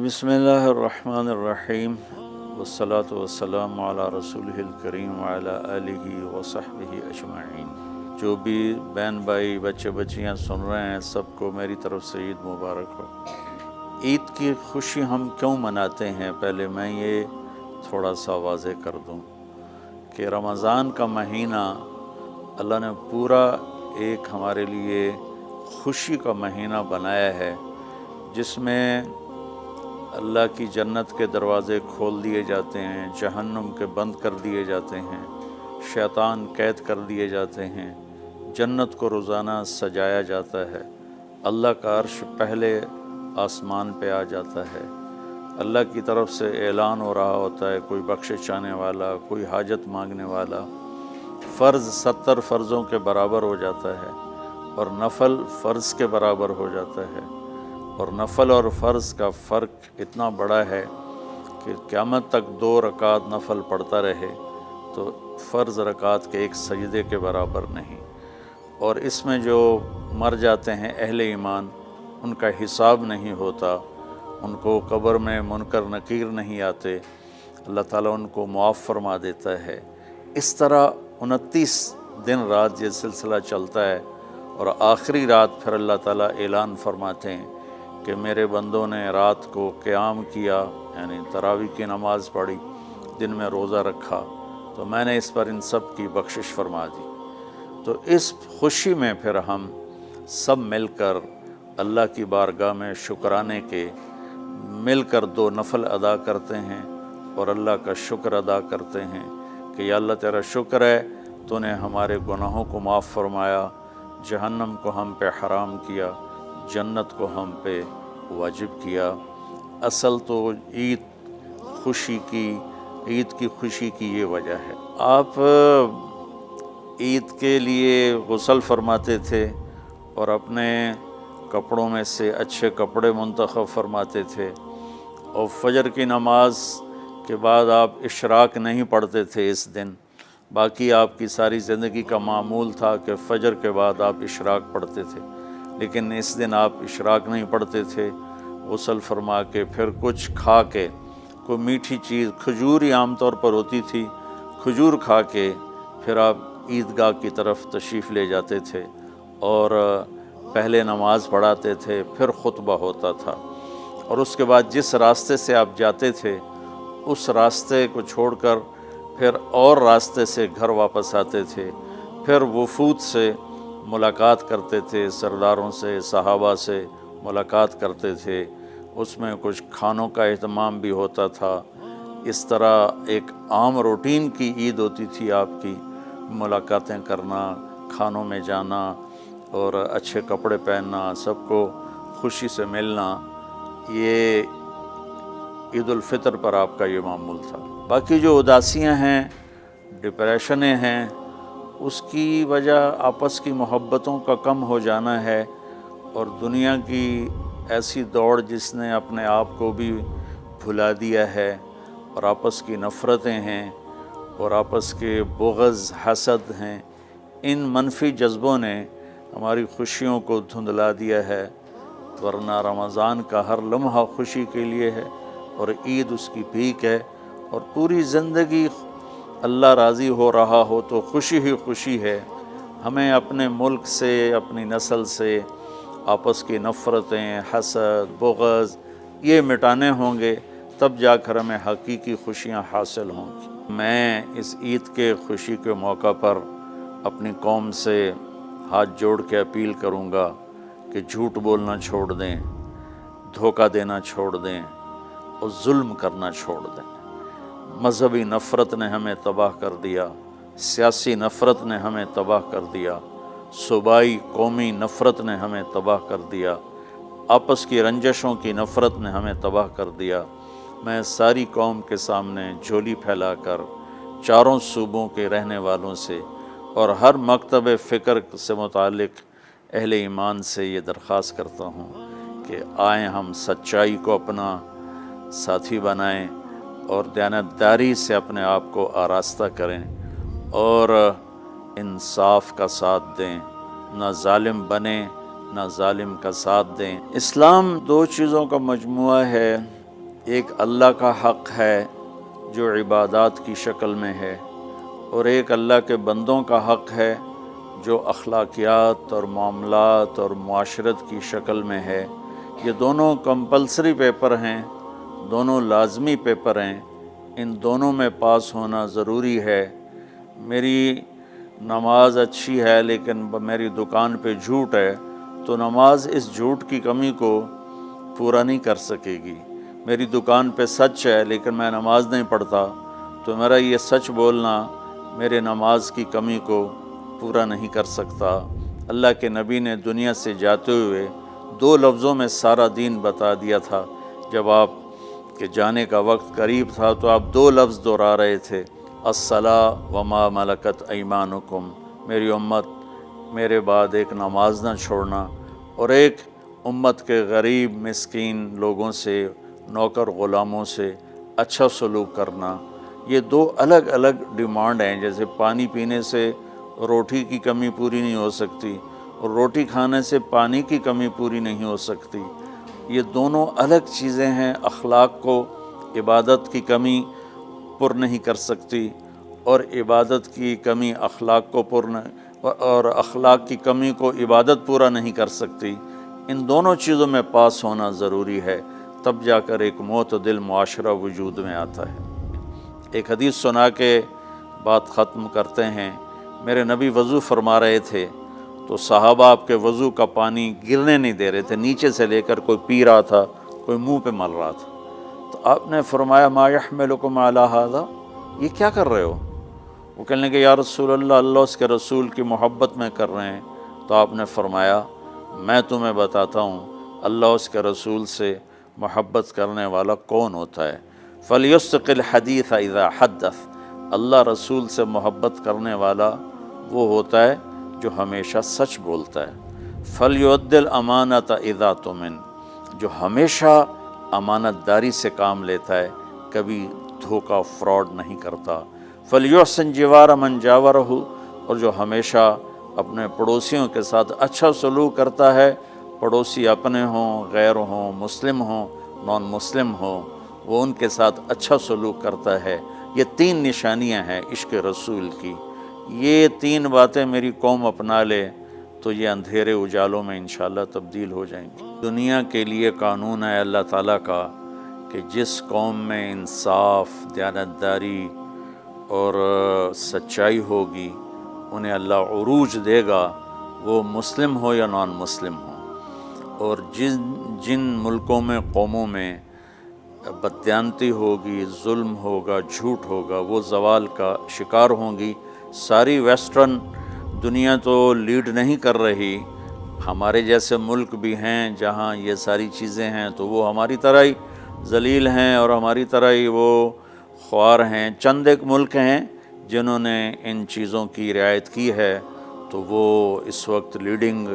بسم اللہ الرحمن الرحیم والصلاة والسلام علی رسولہ الکریم وعلی آلہ وصحبہ اجمعین۔ جو بھی بہن بھائی بچے بچیاں سن رہے ہیں سب کو میری طرف سے عید مبارک ہو۔ عید کی خوشی ہم کیوں مناتے ہیں، پہلے میں یہ تھوڑا سا واضح کر دوں کہ رمضان کا مہینہ اللہ نے پورا ایک ہمارے لیے خوشی کا مہینہ بنایا ہے، جس میں اللہ کی جنت کے دروازے کھول دیے جاتے ہیں، جہنم کے بند کر دیے جاتے ہیں، شیطان قید کر دیے جاتے ہیں، جنت کو روزانہ سجایا جاتا ہے، اللہ کا عرش پہلے آسمان پہ آ جاتا ہے، اللہ کی طرف سے اعلان ہو رہا ہوتا ہے، کوئی بخشش چاہنے والا، کوئی حاجت مانگنے والا، فرض 70 فرضوں کے برابر ہو جاتا ہے اور نفل فرض کے برابر ہو جاتا ہے، اور نفل اور فرض کا فرق اتنا بڑا ہے کہ قیامت تک 2 رکعت نفل پڑھتا رہے تو فرض رکعت کے ایک سجدے کے برابر نہیں، اور اس میں جو مر جاتے ہیں اہل ایمان ان کا حساب نہیں ہوتا، ان کو قبر میں منکر نکیر نہیں آتے، اللہ تعالیٰ ان کو معاف فرما دیتا ہے۔ اس طرح 29 دن رات یہ سلسلہ چلتا ہے، اور آخری رات پھر اللہ تعالیٰ اعلان فرماتے ہیں کہ میرے بندوں نے رات کو قیام کیا، یعنی تراویح کی نماز پڑھی، دن میں روزہ رکھا، تو میں نے اس پر ان سب کی بخشش فرما دی۔ تو اس خوشی میں پھر ہم سب مل کر اللہ کی بارگاہ میں شکرانے کے مل کر 2 نفل ادا کرتے ہیں اور اللہ کا شکر ادا کرتے ہیں کہ یا اللہ تیرا شکر ہے تو نے ہمارے گناہوں کو معاف فرمایا، جہنم کو ہم پہ حرام کیا، جنت کو ہم پہ واجب کیا۔ اصل تو عید کی خوشی کی یہ وجہ ہے۔ آپ عید کے لیے غسل فرماتے تھے اور اپنے کپڑوں میں سے اچھے کپڑے منتخب فرماتے تھے، اور فجر کی نماز کے بعد آپ اشراق نہیں پڑھتے تھے اس دن، باقی آپ کی ساری زندگی کا معمول تھا کہ فجر کے بعد آپ اشراق پڑھتے تھے، لیکن اس دن آپ اشراق نہیں پڑھتے تھے، غسل فرما کے پھر کچھ کھا کے، کوئی میٹھی چیز، کھجور ہی عام طور پر ہوتی تھی، کھجور کھا کے پھر آپ عیدگاہ کی طرف تشریف لے جاتے تھے اور پہلے نماز پڑھاتے تھے، پھر خطبہ ہوتا تھا، اور اس کے بعد جس راستے سے آپ جاتے تھے اس راستے کو چھوڑ کر پھر اور راستے سے گھر واپس آتے تھے، پھر وفود سے ملاقات کرتے تھے، سرداروں سے، صحابہ سے ملاقات کرتے تھے، اس میں کچھ کھانوں کا اہتمام بھی ہوتا تھا۔ اس طرح ایک عام روٹین کی عید ہوتی تھی آپ کی، ملاقاتیں کرنا، کھانوں میں جانا اور اچھے کپڑے پہننا، سب کو خوشی سے ملنا، یہ عید الفطر پر آپ کا یہ معمول تھا۔ باقی جو اداسیاں ہیں، ڈپریشنیں ہیں، اس کی وجہ آپس کی محبتوں کا کم ہو جانا ہے، اور دنیا کی ایسی دوڑ جس نے اپنے آپ کو بھی بھلا دیا ہے، اور آپس کی نفرتیں ہیں اور آپس کے بغض، حسد ہیں، ان منفی جذبوں نے ہماری خوشیوں کو دھندلا دیا ہے، ورنہ رمضان کا ہر لمحہ خوشی کے لیے ہے، اور عید اس کی بھیک ہے، اور پوری زندگی اللہ راضی ہو رہا ہو تو خوشی ہی خوشی ہے۔ ہمیں اپنے ملک سے، اپنی نسل سے آپس کی نفرتیں، حسد، بغض یہ مٹانے ہوں گے، تب جا کر ہمیں حقیقی خوشیاں حاصل ہوں گی۔ میں اس عید کے خوشی کے موقع پر اپنی قوم سے ہاتھ جوڑ کے اپیل کروں گا کہ جھوٹ بولنا چھوڑ دیں، دھوکہ دینا چھوڑ دیں اور ظلم کرنا چھوڑ دیں۔ مذہبی نفرت نے ہمیں تباہ کر دیا، سیاسی نفرت نے ہمیں تباہ کر دیا، صوبائی قومی نفرت نے ہمیں تباہ کر دیا، آپس کی رنجشوں کی نفرت نے ہمیں تباہ کر دیا۔ میں ساری قوم کے سامنے جھولی پھیلا کر چاروں صوبوں کے رہنے والوں سے اور ہر مکتب فکر سے متعلق اہل ایمان سے یہ درخواست کرتا ہوں کہ آئیں ہم سچائی کو اپنا ساتھی بنائیں اور دیانتداری سے اپنے آپ کو آراستہ کریں اور انصاف کا ساتھ دیں، نہ ظالم بنیں نہ ظالم کا ساتھ دیں۔ اسلام 2 چیزوں کا مجموعہ ہے، ایک اللہ کا حق ہے جو عبادات کی شکل میں ہے، اور ایک اللہ کے بندوں کا حق ہے جو اخلاقیات اور معاملات اور معاشرت کی شکل میں ہے۔ یہ دونوں کمپلسری پیپر ہیں، دونوں لازمی پیپر ہیں، ان دونوں میں پاس ہونا ضروری ہے۔ میری نماز اچھی ہے لیکن میری دکان پہ جھوٹ ہے تو نماز اس جھوٹ کی کمی کو پورا نہیں کر سکے گی۔ میری دکان پہ سچ ہے لیکن میں نماز نہیں پڑھتا تو میرا یہ سچ بولنا میرے نماز کی کمی کو پورا نہیں کر سکتا۔ اللہ کے نبی نے دنیا سے جاتے ہوئے 2 لفظوں میں سارا دین بتا دیا تھا۔ جب آپ کے جانے کا وقت قریب تھا تو آپ 2 لفظ دہرا رہے تھے، الصلاۃ وما ملکت ایمانکم، میری امت میرے بعد ایک نماز نہ چھوڑنا، اور ایک امت کے غریب مسکین لوگوں سے، نوکر غلاموں سے اچھا سلوک کرنا۔ یہ 2 الگ الگ ڈیمانڈ ہیں۔ جیسے پانی پینے سے روٹی کی کمی پوری نہیں ہو سکتی اور روٹی کھانے سے پانی کی کمی پوری نہیں ہو سکتی، یہ دونوں الگ چیزیں ہیں۔ اخلاق کو عبادت کی کمی پر نہیں کر سکتی، اور عبادت کی کمی اخلاق کو اور اخلاق کی کمی کو عبادت پورا نہیں کر سکتی۔ ان دونوں چیزوں میں پاس ہونا ضروری ہے، تب جا کر ایک معتدل معاشرہ وجود میں آتا ہے۔ ایک حدیث سنا کے بات ختم کرتے ہیں۔ میرے نبی وضو فرما رہے تھے تو صحابہ آپ کے وضو کا پانی گرنے نہیں دے رہے تھے، نیچے سے لے کر کوئی پی رہا تھا، کوئی منہ پہ مل رہا تھا۔ تو آپ نے فرمایا ما یحملکم علی ھذا، یہ کیا کر رہے ہو؟ وہ کہنے لگے یا رسول اللہ، اللہ اس کے رسول کی محبت میں کر رہے ہیں۔ تو آپ نے فرمایا میں تمہیں بتاتا ہوں اللہ اس کے رسول سے محبت کرنے والا کون ہوتا ہے۔ فَلْيُصْدِقِ الْحَدِيثَ اِذَا حَدَّثَ، اللہ رسول سے محبت کرنے والا وہ ہوتا ہے جو ہمیشہ سچ بولتا ہے۔ فَلْيُؤَدِّ الْأَمَانَةَ اِذَا تُؤْمِنَ، جو ہمیشہ امانت داری سے کام لیتا ہے، کبھی دھوکہ فراڈ نہیں کرتا۔ فَلْيُحْسِنْ جِوَارَ مَنْ جَاوَرَهُ، اور جو ہمیشہ اپنے پڑوسیوں کے ساتھ اچھا سلوک کرتا ہے، پڑوسی اپنے ہوں، غیر ہوں، مسلم ہوں، نان مسلم ہوں، وہ ان کے ساتھ اچھا سلوک کرتا ہے۔ یہ 3 نشانیاں ہیں عشق رسول کی۔ یہ 3 باتیں میری قوم اپنا لے تو یہ اندھیرے اجالوں میں انشاءاللہ تبدیل ہو جائیں گی۔ دنیا کے لیے قانون ہے اللہ تعالیٰ کا کہ جس قوم میں انصاف، دیانتداری اور سچائی ہوگی انہیں اللہ عروج دے گا، وہ مسلم ہو یا نان مسلم ہو۔ اور جن ملکوں میں، قوموں میں بددیانتی ہوگی، ظلم ہوگا، جھوٹ ہوگا، وہ زوال کا شکار ہوں گی۔ ساری ویسٹرن دنیا تو لیڈ نہیں کر رہی، ہمارے جیسے ملک بھی ہیں جہاں یہ ساری چیزیں ہیں تو وہ ہماری طرح ہی ذلیل ہیں اور ہماری طرح ہی وہ خوار ہیں۔ چند ایک ملک ہیں جنہوں نے ان چیزوں کی رعایت کی ہے تو وہ اس وقت لیڈنگ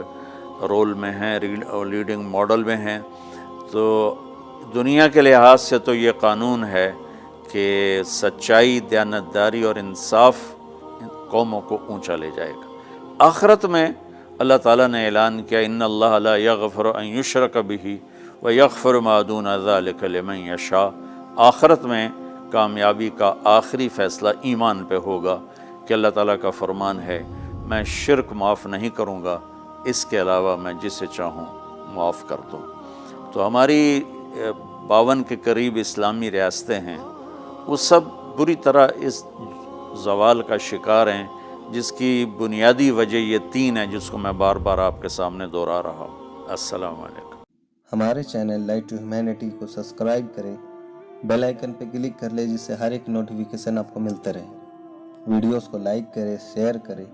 رول میں ہیں، لیڈنگ ماڈل میں ہیں۔ تو دنیا کے لحاظ سے تو یہ قانون ہے کہ سچائی، دیانتداری اور انصاف قوموں کو اونچا لے جائے گا۔ آخرت میں اللہ تعالیٰ نے اعلان کیا ان اللہ لا یغفر ان یشرک بہ ویغفر ما دون ذلک لمن یشاء۔ آخرت میں کامیابی کا آخری فیصلہ ایمان پہ ہوگا کہ اللہ تعالیٰ کا فرمان ہے میں شرک معاف نہیں کروں گا، اس کے علاوہ میں جسے چاہوں معاف کر دوں۔ تو ہماری 52 کے قریب اسلامی ریاستیں ہیں، وہ سب بری طرح اس زوال کا شکار ہیں، جس کی بنیادی وجہ یہ 3 ہیں جس کو میں بار بار آپ کے سامنے دہرا رہا ہوں۔ السلام علیکم۔ ہمارے چینل لائٹ ٹو ہیومینٹی کو سبسکرائب کریں، بیل آئیکن پہ کلک کر لیں جس سے ہر ایک نوٹیفیکیشن آپ کو ملتا رہے۔ ویڈیوز کو لائک کریں، شیئر کریں